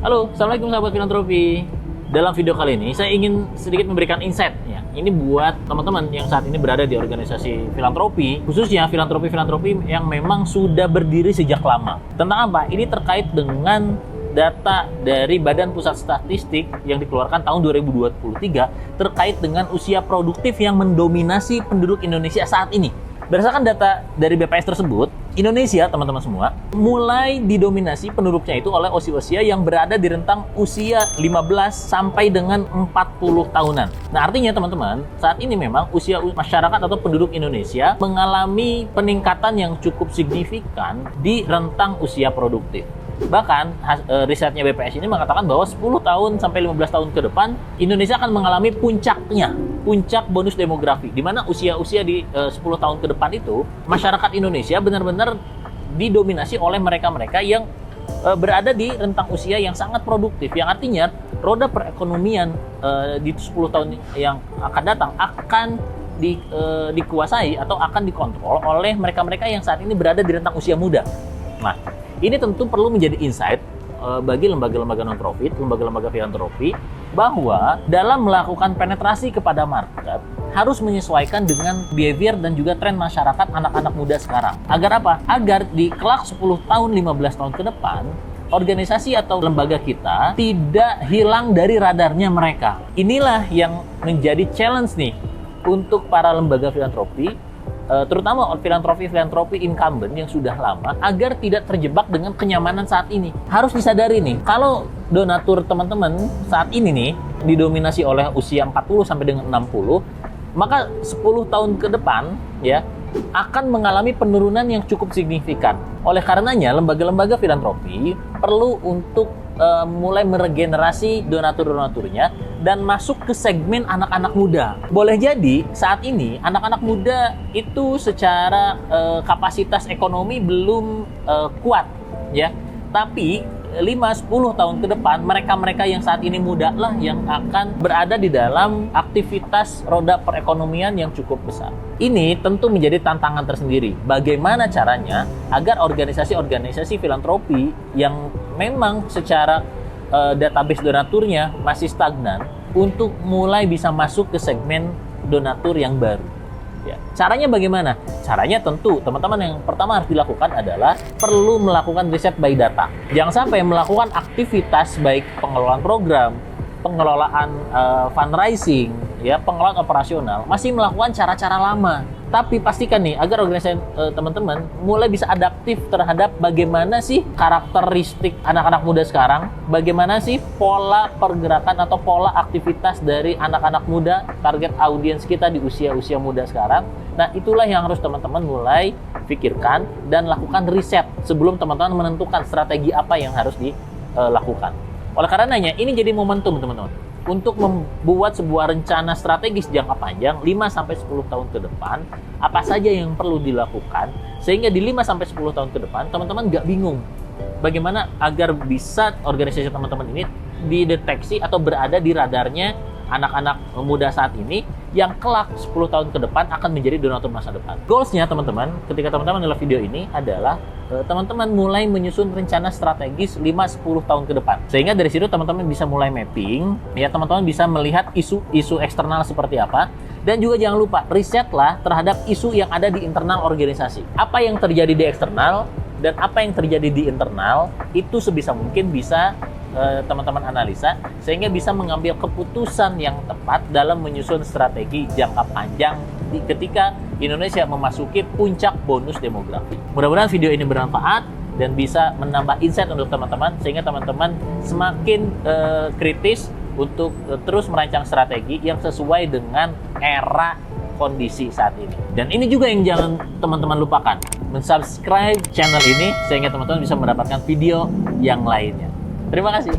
Halo, Assalamualaikum sahabat filantropi. Dalam video kali ini, saya ingin sedikit memberikan insight ya. Ini buat teman-teman yang saat ini berada di organisasi filantropi, khususnya filantropi-filantropi yang memang sudah berdiri sejak lama. Tentang apa? Ini terkait dengan data dari Badan Pusat Statistik yang dikeluarkan tahun 2023 terkait dengan usia produktif yang mendominasi penduduk Indonesia saat ini. Berdasarkan data dari BPS tersebut, Indonesia, teman-teman semua, mulai didominasi penduduknya itu oleh usia yang berada di rentang usia 15 sampai dengan 40 tahunan. Nah, artinya teman-teman, saat ini memang usia masyarakat atau penduduk Indonesia mengalami peningkatan yang cukup signifikan di rentang usia produktif. Bahkan risetnya BPS ini mengatakan bahwa 10 tahun sampai 15 tahun ke depan Indonesia akan mengalami puncak bonus demografi, di mana usia-usia di 10 tahun ke depan itu masyarakat Indonesia benar-benar didominasi oleh mereka-mereka yang berada di rentang usia yang sangat produktif, yang artinya roda perekonomian di 10 tahun yang akan datang akan dikuasai atau akan dikontrol oleh mereka-mereka yang saat ini berada di rentang usia muda. Nah, ini tentu perlu menjadi insight bagi lembaga-lembaga non-profit, lembaga-lembaga filantropi, bahwa dalam melakukan penetrasi kepada market harus menyesuaikan dengan behavior dan juga tren masyarakat anak-anak muda sekarang. Agar apa? Agar di kelak 10 tahun, 15 tahun ke depan, organisasi atau lembaga kita tidak hilang dari radarnya mereka. Inilah yang menjadi challenge nih untuk para lembaga filantropi, terutama filantropi incumbent yang sudah lama, agar tidak terjebak dengan kenyamanan saat ini. Harus disadari nih, kalau donatur teman-teman saat ini nih didominasi oleh usia 40 sampai dengan 60, maka 10 tahun ke depan ya akan mengalami penurunan yang cukup signifikan. Oleh karenanya, lembaga-lembaga filantropi perlu untuk mulai meregenerasi donatur-donaturnya dan masuk ke segmen anak-anak muda. Boleh jadi saat ini anak-anak muda itu secara kapasitas ekonomi belum kuat ya. Tapi 5-10 tahun ke depan mereka-mereka yang saat ini muda lah yang akan berada di dalam aktivitas roda perekonomian yang cukup besar. Ini tentu menjadi tantangan tersendiri. Bagaimana caranya agar organisasi-organisasi filantropi yang memang secara database donaturnya masih stagnan untuk mulai bisa masuk ke segmen donatur yang baru. Ya. Caranya bagaimana? Caranya tentu teman-teman yang pertama harus dilakukan adalah perlu melakukan riset by data. Jangan sampai melakukan aktivitas baik pengelolaan program, pengelolaan fundraising, ya, pengelolaan operasional masih melakukan cara-cara lama. Tapi pastikan nih agar organisasi teman-teman mulai bisa adaptif terhadap bagaimana sih karakteristik anak-anak muda sekarang, bagaimana sih pola pergerakan atau pola aktivitas dari anak-anak muda, target audiens kita di usia-usia muda sekarang. Nah, itulah yang harus teman-teman mulai pikirkan dan lakukan riset sebelum teman-teman menentukan strategi apa yang harus dilakukan. Oleh karenanya, ini jadi momentum teman-teman untuk membuat sebuah rencana strategis jangka panjang 5-10 tahun ke depan, apa saja yang perlu dilakukan sehingga di 5-10 tahun ke depan teman-teman nggak bingung bagaimana agar bisa organisasi teman-teman ini dideteksi atau berada di radarnya anak-anak muda saat ini yang kelak 10 tahun ke depan akan menjadi donatur masa depan. Goals-nya teman-teman, ketika teman-teman melihat video ini adalah teman-teman mulai menyusun rencana strategis 5-10 tahun ke depan. Sehingga dari situ teman-teman bisa mulai mapping, ya, teman-teman bisa melihat isu-isu eksternal seperti apa. Dan juga jangan lupa, risetlah terhadap isu yang ada di internal organisasi. Apa yang terjadi di eksternal dan apa yang terjadi di internal, itu sebisa mungkin bisa teman-teman analisa sehingga bisa mengambil keputusan yang tepat dalam menyusun strategi jangka panjang ketika Indonesia memasuki puncak bonus demografi. Mudah-mudahan video ini bermanfaat dan bisa menambah insight untuk teman-teman sehingga teman-teman semakin kritis untuk terus merancang strategi yang sesuai dengan era kondisi saat ini. Dan ini juga yang jangan teman-teman lupakan, mensubscribe channel ini sehingga teman-teman bisa mendapatkan video yang lainnya. Terima kasih.